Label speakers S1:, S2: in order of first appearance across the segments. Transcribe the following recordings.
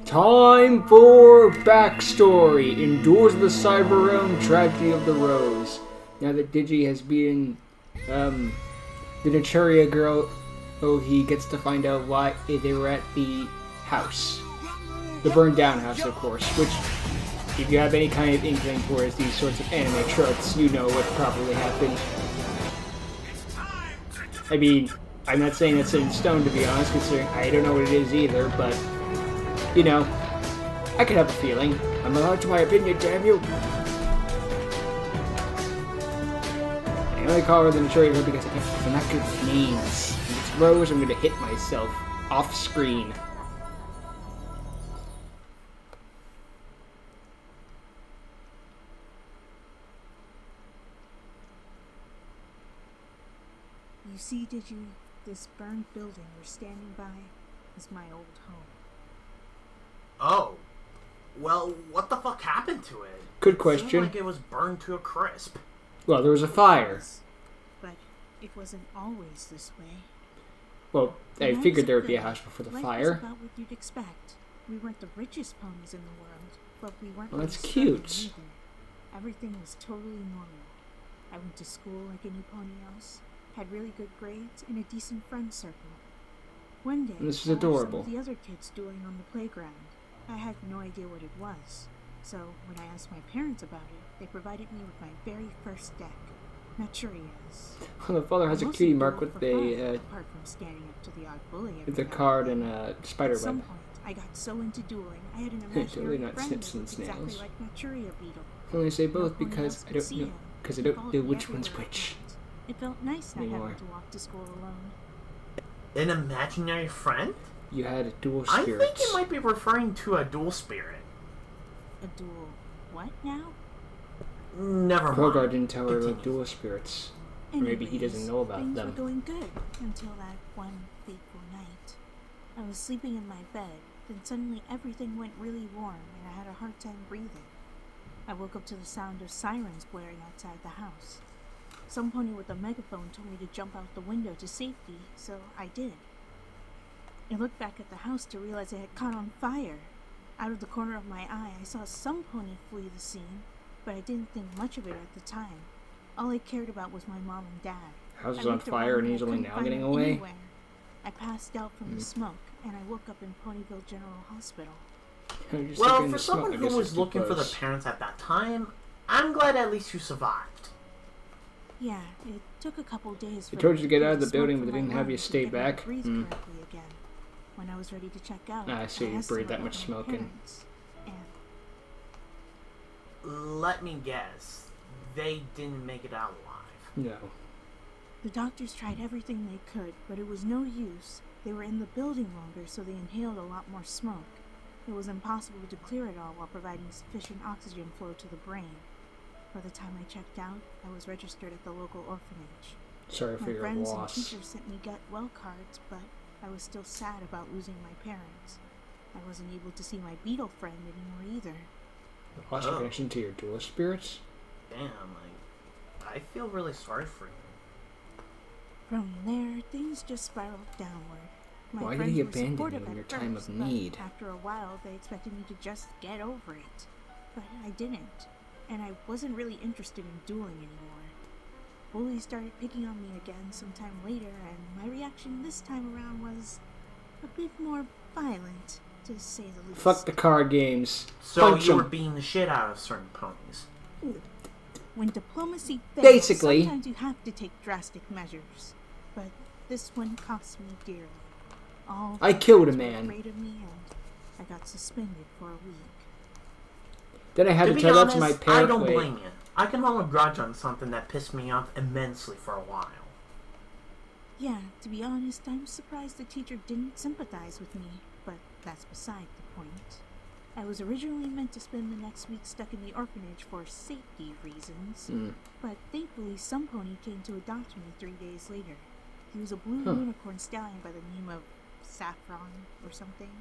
S1: Time for backstory in Duels of the Cyber Realm Tragedy of the Rose. Now that Digi has been the Naturia girl, he gets to find out why they were at the house. The burned down house, of course, which, if you have any kind of inkling towards these sorts of anime tropes, you know what probably happened. I mean, I'm not saying it's in stone, to be honest, considering I don't know what it is either, but, you know, I could have a feeling. I'm allowed to my opinion, damn you! I only call her the Naturia girl because I'm not good with names. If it's Rose, I'm gonna hit myself off screen.
S2: You see, this burned building we're standing by is my old home.
S3: Oh. Well, what the fuck happened to it?
S1: Good
S3: It
S1: question.
S3: seemed like it was burned to a crisp.
S1: Well, there was a fire.
S2: But it wasn't always this way.
S1: Well, I
S2: When
S1: figured
S2: was
S1: there
S2: a
S1: would be a
S2: kid,
S1: house before the
S2: life
S1: fire.
S2: was about what you'd expect. We weren't the richest ponies in the world, but we weren't
S1: Well, that's
S2: really struggling
S1: cute.
S2: either. Everything was totally normal. I went to school like any pony else, had really good grades, and a decent friend circle. One day,
S1: This is
S2: I watched
S1: adorable.
S2: some of the other kids dueling on the playground. I had no idea what it was, so when I asked my parents about it, they provided me with my very first deck, Naturia's.
S1: Well, the father has a cutie mark with a
S2: apart from standing up to the odd bully every
S1: with a
S2: now
S1: card
S2: then.
S1: and a spider
S2: At some
S1: web.
S2: point, I got so into dueling, I had an
S1: Totally
S2: imaginary
S1: not
S2: friend that
S1: Simpsons
S2: looked exactly
S1: nails.
S2: like Naturia Beetle.
S1: I only say
S2: No
S1: both
S2: pony
S1: because
S2: else
S1: I
S2: could
S1: don't
S2: see
S1: know
S2: him.
S1: because I
S2: He
S1: don't know
S2: followed me
S1: which one's
S2: everywhere I
S1: which.
S2: went. It felt nice not
S1: Anymore.
S2: having to walk to school alone.
S3: An imaginary friend?
S1: You had dual
S3: I
S1: spirits.
S3: think you might be referring to a dual spirit.
S2: A duel. What now?
S3: Never mind.
S1: Krogar didn't tell her about
S3: Continue.
S1: dual spirits. Or maybe he doesn't know about
S2: things
S1: them.
S2: were going good until that one fateful night. I was sleeping in my bed, then suddenly everything went really warm and I had a hard time breathing. I woke up to the sound of sirens blaring outside the house. Some pony with a megaphone told me to jump out the window to safety, so I did. I looked back at the house to realize it had caught on fire. Out of the corner of my eye, I saw some pony flee the scene, but I didn't think much of it at the time. All I cared about was my mom and dad.
S1: House is
S2: I
S1: on
S2: looked
S1: fire
S2: around
S1: and
S2: I
S1: he's only
S2: couldn't
S1: now
S2: find
S1: getting
S2: them
S1: away.
S2: anywhere. I passed out from the smoke, and I woke up in Ponyville General Hospital.
S1: You're just
S3: Well,
S1: looking in
S3: for
S1: the smoke,
S3: someone
S1: I
S3: who
S1: guess
S3: was
S1: it's too
S3: looking for the
S1: close.
S3: parents at that time, I'm glad at least you survived.
S2: Yeah, it took a couple days for
S1: They told
S2: them
S1: you to get
S2: clear
S1: out of the
S2: smoke
S1: building,
S2: from
S1: but they
S2: my
S1: didn't have you
S2: lungs and
S1: stay
S2: get me to
S1: back?
S2: breathe
S1: Hmm.
S2: correctly again. When I was ready to check out,
S1: I see, you
S2: asked
S1: breathe
S2: them
S1: that much
S2: about
S1: smoke
S2: my
S1: in.
S2: parents, and
S3: Let me guess. They didn't make it out alive.
S1: No.
S2: the doctors tried everything they could, but it was no use. They were in the building longer, so they inhaled a lot more smoke. It was impossible to clear it all while providing sufficient oxygen flow to the brain. By the time I checked out, I was registered at the local orphanage.
S1: Sorry for
S2: My
S1: your
S2: friends
S1: loss.
S2: and teachers sent me get well cards, but I was still sad about losing my parents. I wasn't able to see my beetle friend anymore either.
S1: Lost your
S3: Oh.
S1: connection to your dual spirits?
S3: Damn, I feel really sorry for you.
S2: From there, things just spiraled downward. My
S1: Why did
S2: friends
S1: he
S2: were
S1: abandon
S2: supportive
S1: you in
S2: at
S1: your time of
S2: first, but
S1: need?
S2: after a while, they expected me to just get over it. But I didn't, and I wasn't really interested in dueling anymore. Bullies started picking on me again sometime later, and my reaction this time around was a bit more violent, to say the least.
S1: Fuck the card games.
S3: So
S1: Punch
S3: you
S1: 'em.
S3: were beating the shit out of certain ponies.
S2: When diplomacy fails,
S1: Basically.
S2: sometimes you have to take drastic measures. But this one cost me dearly. All
S1: I
S2: my
S1: killed a
S2: friends were
S1: man.
S2: afraid of me, and I got suspended for a week.
S1: Then I had to
S3: be
S1: tell that to
S3: honest,
S1: my
S3: I
S1: parents.
S3: don't
S1: Wait.
S3: blame you. I can hold a grudge on something that pissed me off immensely for a while.
S2: Yeah, to be honest, I'm surprised the teacher didn't sympathize with me, but that's beside the point. I was originally meant to spend the next week stuck in the orphanage for safety reasons, but thankfully some pony came to adopt me 3 days later. He was a blue unicorn stallion by the name of Saffron or something.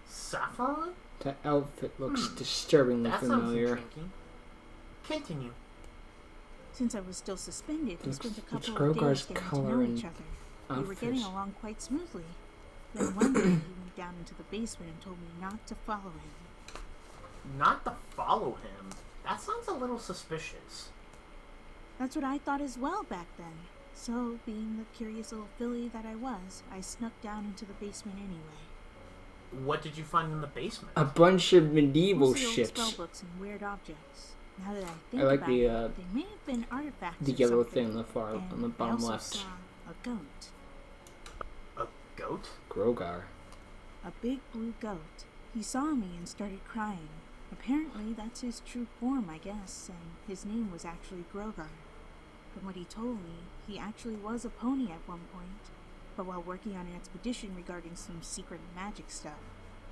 S3: Saffron?
S1: That outfit looks disturbingly
S3: That sounds
S1: familiar.
S3: intriguing. Continue.
S2: Since I was still suspended, we spent a
S1: Looks
S2: couple of
S1: Grogar's
S2: days getting to
S1: color
S2: know
S1: and
S2: each other. We were getting
S1: outfits.
S2: along quite smoothly. Then one day he went down into the basement and told me not to follow him.
S3: Not to follow him? That sounds a little suspicious.
S2: That's what I thought as well back then. So, being the curious little filly that I was, I snuck down into the basement anyway.
S3: What did you find in the basement?
S1: A bunch of medieval
S2: Mostly old
S1: ships.
S2: spellbooks and weird objects. Now that I think
S1: I like
S2: about
S1: the,
S2: it, they may have been artifacts
S1: The
S2: or
S1: yellow
S2: something.
S1: thing on the far,
S2: And
S1: on the
S2: I
S1: bottom
S2: also
S1: left.
S2: saw a goat.
S3: A goat?
S1: Grogar.
S2: A big blue goat. He saw me and started crying. Apparently, that's his true form, I guess, and his name was actually Grogar. From what he told me, he actually was a pony at one point, but while working on an expedition regarding some secret magic stuff,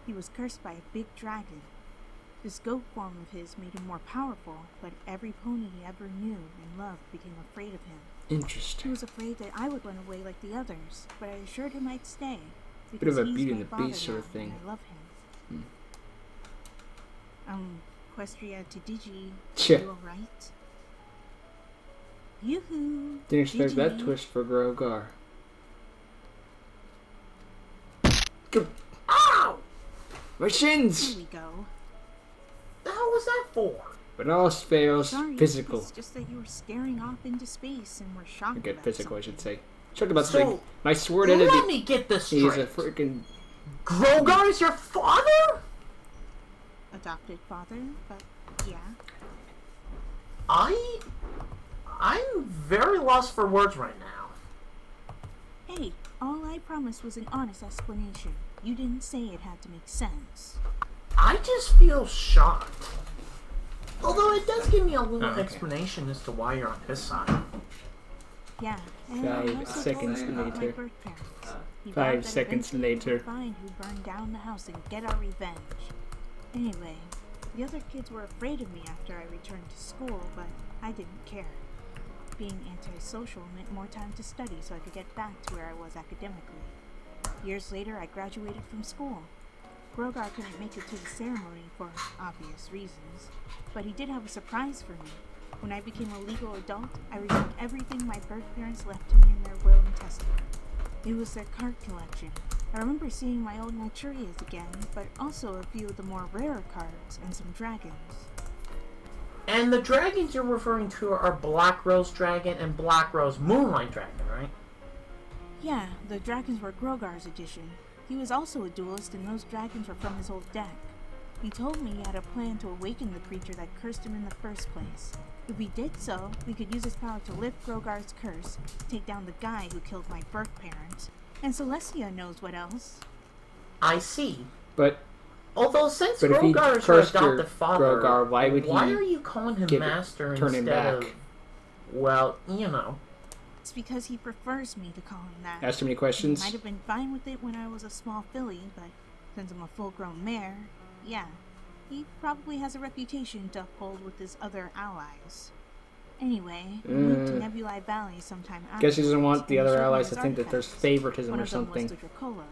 S2: he was cursed by a big dragon. This goat form of his made him more powerful, but every pony he ever knew and loved became afraid of him. He
S1: Interesting.
S2: was afraid that I would run away like the others, but I assured him I'd stay.
S1: Bit of a
S2: Because
S1: Beauty
S2: he's
S1: and
S2: my
S1: the
S2: father
S1: Beast sort of
S2: now,
S1: thing.
S2: and I love him. Equestria to Digi,
S1: Tch.
S2: are you alright? Yoo-hoo!
S1: Didn't expect that
S2: Digi.
S1: twist for Grogar.
S3: Ow!
S1: My
S2: Here
S1: shins!
S2: we go.
S3: The hell was that for?
S1: But all fails
S2: Sorry,
S1: physical.
S2: it's just that you were staring off into space and were shocked
S1: Okay,
S2: about
S1: physical, I should
S2: something.
S1: say. Talk about
S3: So,
S1: something. My sword enemy.
S3: Let me get this
S1: He's a
S3: straight.
S1: freaking.
S3: Grogar is your father?
S2: Adopted father, but yeah.
S3: I'm very lost for words right now.
S2: Hey, all I promised was an honest explanation. You didn't say it had to make sense.
S3: I just feel shocked. Although it does give me a little
S1: okay.
S3: explanation as to why you're on his side.
S2: Yeah, and
S1: 5
S2: I also
S1: seconds
S2: told him about my
S1: later.
S2: birth parents. He
S1: 5
S2: vowed that
S1: seconds
S2: eventually
S1: later.
S2: we'd find who burned down the house and get our revenge. Anyway, the other kids were afraid of me after I returned to school, but I didn't care. Being antisocial meant more time to study so I could get back to where I was academically. Years later, I graduated from school. Grogar couldn't make it to the ceremony for obvious reasons, but he did have a surprise for me. When I became a legal adult, I received everything my birth parents left to me in their will and testament. It was their card collection. I remember seeing my old Niturias again, but also a few of the more rarer cards and some dragons.
S3: And the dragons you're referring to are Black Rose Dragon and Black Rose Moonlight Dragon, right?
S2: Yeah, the dragons were Grogar's addition. He was also a duelist, and those dragons were from his old deck. He told me he had a plan to awaken the creature that cursed him in the first place. If we did so, we could use his power to lift Grogar's curse, take down the guy who killed my birth parents, and Celestia knows what else.
S3: I see.
S1: But
S3: Although since
S1: But if he
S3: Grogar is your
S1: cursed your
S3: adopted father,
S1: Grogar, why would he
S3: are you calling him
S1: give it-
S3: master
S1: turn him
S3: instead
S1: back?
S3: of, well, you know.
S2: It's because he prefers me to call him that.
S1: ask too many
S2: He
S1: questions.
S2: might have been fine with it when I was a small filly, but since I'm a full-grown mare, yeah, he probably has a reputation to uphold with his other allies. Anyway, we moved to Nebulae Valley sometime after.
S1: Guess he doesn't want the
S2: and he
S1: other
S2: showed me
S1: allies
S2: his
S1: to think that there's
S2: artifacts.
S1: favoritism
S2: One
S1: or
S2: of them
S1: something.
S2: was the Dracolo.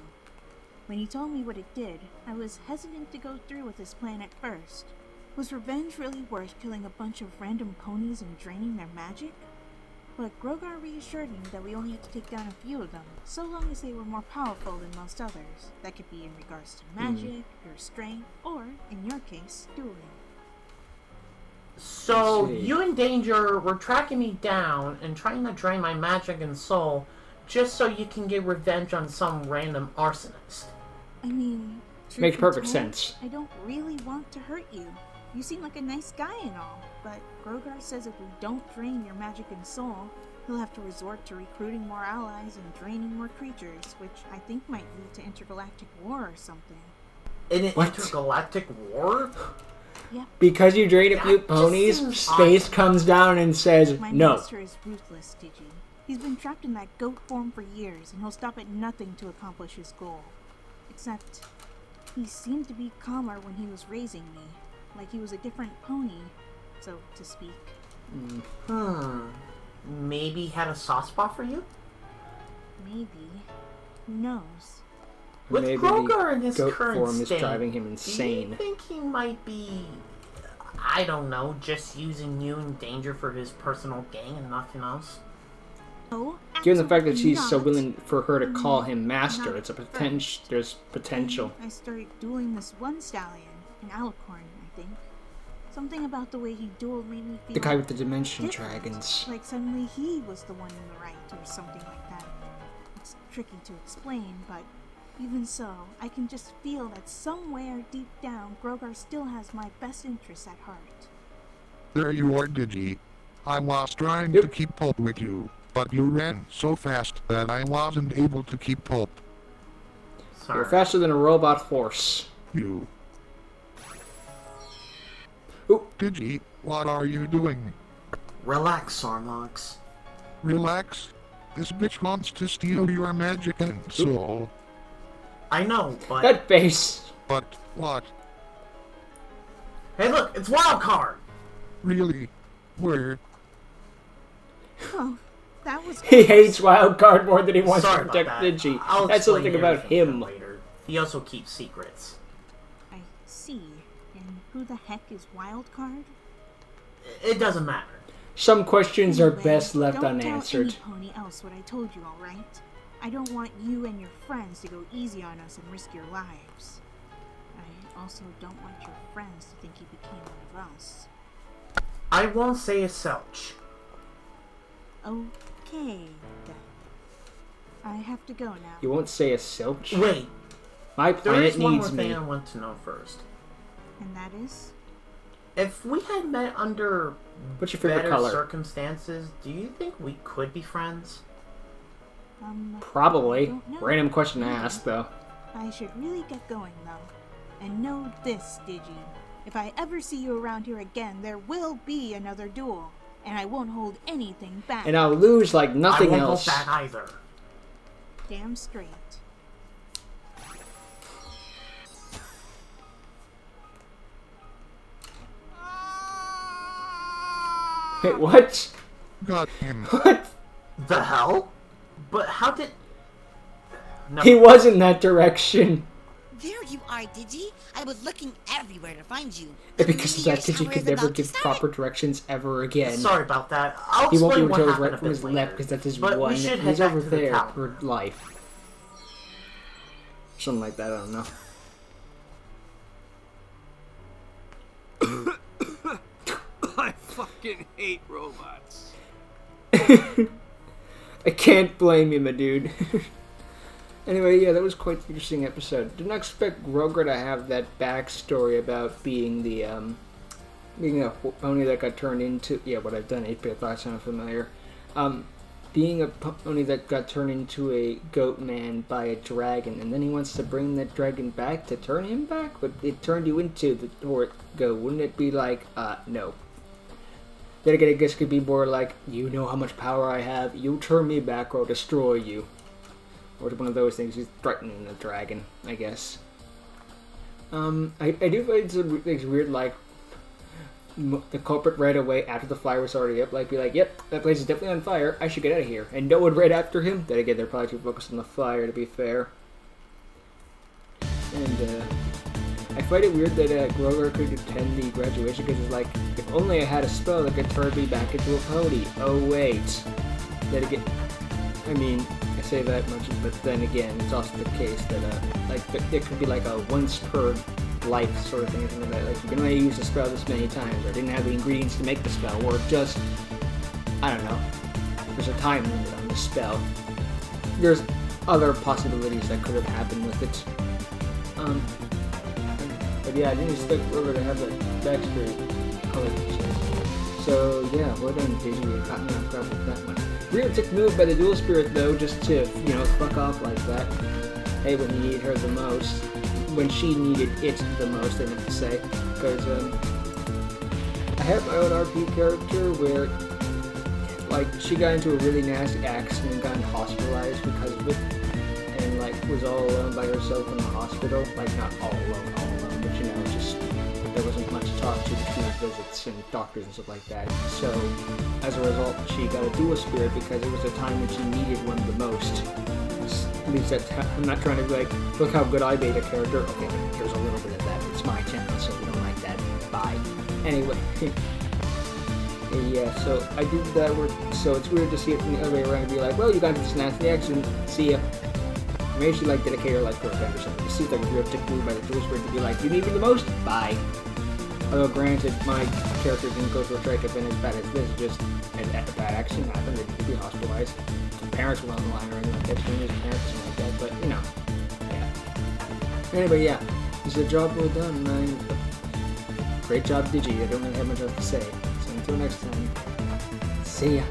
S2: When he told me what it did, I was hesitant to go through with his plan at first. Was revenge really worth killing a bunch of random ponies and draining their magic? But Grogar reassured me that we only had to take down a few of them, so long as they were more powerful than most others. That could be in regards to magic, your strength, or, in your case, dueling.
S3: So,
S1: I see.
S3: you and Danger were tracking me down and trying to drain my magic and soul just so you can get revenge on some random arsonist.
S2: I mean, truth
S1: Makes
S2: be
S1: perfect
S2: told,
S1: sense.
S2: I don't really want to hurt you. You seem like a nice guy and all, but Grogar says if we don't drain your magic and soul, he'll have to resort to recruiting more allies and draining more creatures, which I think might lead to intergalactic war or something.
S3: In an
S1: What?
S3: intergalactic war?
S2: Yep,
S1: Because you drain a few
S3: That just
S1: ponies,
S3: seems
S1: space
S3: odd.
S1: comes down and says
S2: my
S1: no.
S2: master is ruthless, Digi. He's been trapped in that goat form for years, and he'll stop at nothing to accomplish his goal. Except, he seemed to be calmer when he was raising me, like he was a different pony, so to speak.
S3: Maybe he had a soft spot for you?
S2: Maybe. Who knows?
S3: With
S1: Maybe
S3: Grogar in his
S1: goat
S3: current
S1: form is
S3: state,
S1: driving him
S3: do
S1: insane.
S3: you think he might be, I don't know, just using you in Danger for his personal gain and nothing else?
S2: Oh,
S1: Given the fact that
S2: absolutely
S1: she's so
S2: not.
S1: willing for her to call him master,
S2: Not
S1: it's a potential.
S2: friends.
S1: There's potential.
S2: I started dueling this one stallion, an alicorn, I think. Something about the way he dueled made me feel
S1: The guy with the dimension
S2: different.
S1: dragons.
S2: Like suddenly he was the one in the right, or something like that. It's tricky to explain, but even so, I can just feel that somewhere deep down, Grogar still has my best interests at heart.
S4: There you are, Digi. I was trying
S1: Yep.
S4: to keep up with you, but you ran so fast that I wasn't able to keep up.
S3: Sorry.
S1: You're faster than a robot horse.
S4: You.
S1: Ooh.
S4: Digi, what are you doing?
S5: Relax, Sarmox.
S4: Relax. This bitch wants to steal your magic and soul.
S3: I know, but...
S1: That face.
S4: But what?
S3: Hey, look! It's Wildcard!
S4: Really? Where?
S2: Oh, that was
S1: He hates Wildcard more than he wants
S3: Sorry
S1: to protect
S3: about that.
S1: Digi.
S3: I'll
S1: That's
S3: explain
S1: something about
S3: everything to
S1: him.
S3: later. He also keeps secrets.
S2: I see. And who the heck is Wildcard?
S3: It doesn't matter.
S1: Some questions are
S2: Anyway,
S1: best left
S2: don't
S1: unanswered.
S2: Tell any pony else what I told you, all right? I don't want you and your friends to go easy on us and risk your lives. I also don't want your friends to think you became one of us.
S3: I won't say as such.
S2: Okay, then. I have to go now.
S1: You won't say a silch?
S3: Wait,
S1: My
S3: there
S1: planet
S3: is one more
S1: needs
S3: thing
S1: me.
S3: I want to know first.
S2: And that is?
S3: If we had met under
S1: What's your favorite
S3: better
S1: color?
S3: circumstances, do you think we could be friends?
S2: I
S1: Probably.
S2: don't know.
S1: Random question to ask, though.
S2: I should really get going, though. And know this, Digi. If I ever see you around here again, there will be another duel. And I won't hold anything back.
S1: And I'll lose like nothing
S3: I won't
S1: else.
S3: hold back either.
S2: Damn straight.
S1: Wait, what?
S4: Got him.
S1: What?
S3: The hell? But how did... No,
S1: He was in that direction.
S6: There you are, Digi. I was looking everywhere to find you.
S1: And because of that,
S6: Meteor
S1: Digi
S6: shower
S1: could
S6: is
S1: never
S6: about to
S1: give
S6: start.
S1: proper directions ever again.
S3: sorry about that. I'll
S1: He won't be
S3: explain
S1: able
S3: what
S1: to tell his
S3: happened
S1: right
S3: a
S1: from
S3: bit
S1: his
S3: later.
S1: left because that's his
S3: But
S1: one.
S3: we should head
S1: He's
S3: back
S1: over
S3: to the
S1: there
S3: tower.
S1: for life. Something like that, I don't know.
S7: I fucking hate robots.
S1: I can't blame you, my dude. Anyway, yeah, that was quite an interesting episode. Didn't expect Grogar to have that backstory about being the, being a pony that got turned into... Yeah, what I've done, 8-bit, I thought sounded familiar. Being a pony that got turned into a goat man by a dragon, and then he wants to bring that dragon back to turn him back? But it turned you into the Torque goat. Wouldn't it be like, no. Then again, I guess it could be more like, you know how much power I have, you turn me back or I'll destroy you. Or one of those things, he's threatening the dragon, I guess. I do find some things weird, like, the culprit right away after the fire was already up, like, be like, yep, that place is definitely on fire, I should get out of here. And no one right after him. Then again, they're probably too focused on the fire, to be fair. And, I find it weird that Grogar could attend the graduation because it's like, if only I had a spell that could turn me back into a pony. Oh wait. Then again, I mean, I say that much, but then again, it's also the case that like there could be like a once per life sort of thing, something like that. Like you can only use the spell this many times, or didn't have the ingredients to make the spell, or just I don't know. There's a time limit on the spell. There's other possibilities that could have happened with it. But yeah, I didn't expect Grover to have that backstory color. So yeah, well done, Digi. You caught me off guard with that one. Realistic move by the Dual Spirit though, just to, you know, fuck off like that. Hey, when you need her the most. When she needed it the most, I meant to say. Because, I have my own RP character where, like, she got into a really nasty accident and got hospitalized because of it. And, like, was all alone by herself in the hospital. Like, not all alone, but, you know, just, there wasn't much to talk to between visits and doctors and stuff like that. So, as a result, she got a Dual Spirit because it was a time when she needed one the most. At least that's how, I'm not trying to be like, look how good I made a character. Okay, there's a little bit of that. It's my channel, so if you don't like that, bye. Anyway. Yeah, so I did that work, so it's weird to see it from the other way around and be like, well, you got into the snatch the action, see ya. Maybe she like dedicate her life to her friend or something. It seems like a real dick move by the tools for it to be like, you need me the most? Bye. Although granted, my character didn't go through a breakup and as bad as this, just a bad accident happened, they could be hospitalized. Parents were on the line or anything like that, strangers, parents, something like that, but you know, yeah. Anyway, yeah, this is a job well done, man. Great job, Digi. I don't really have much else to say. So until next time, see ya.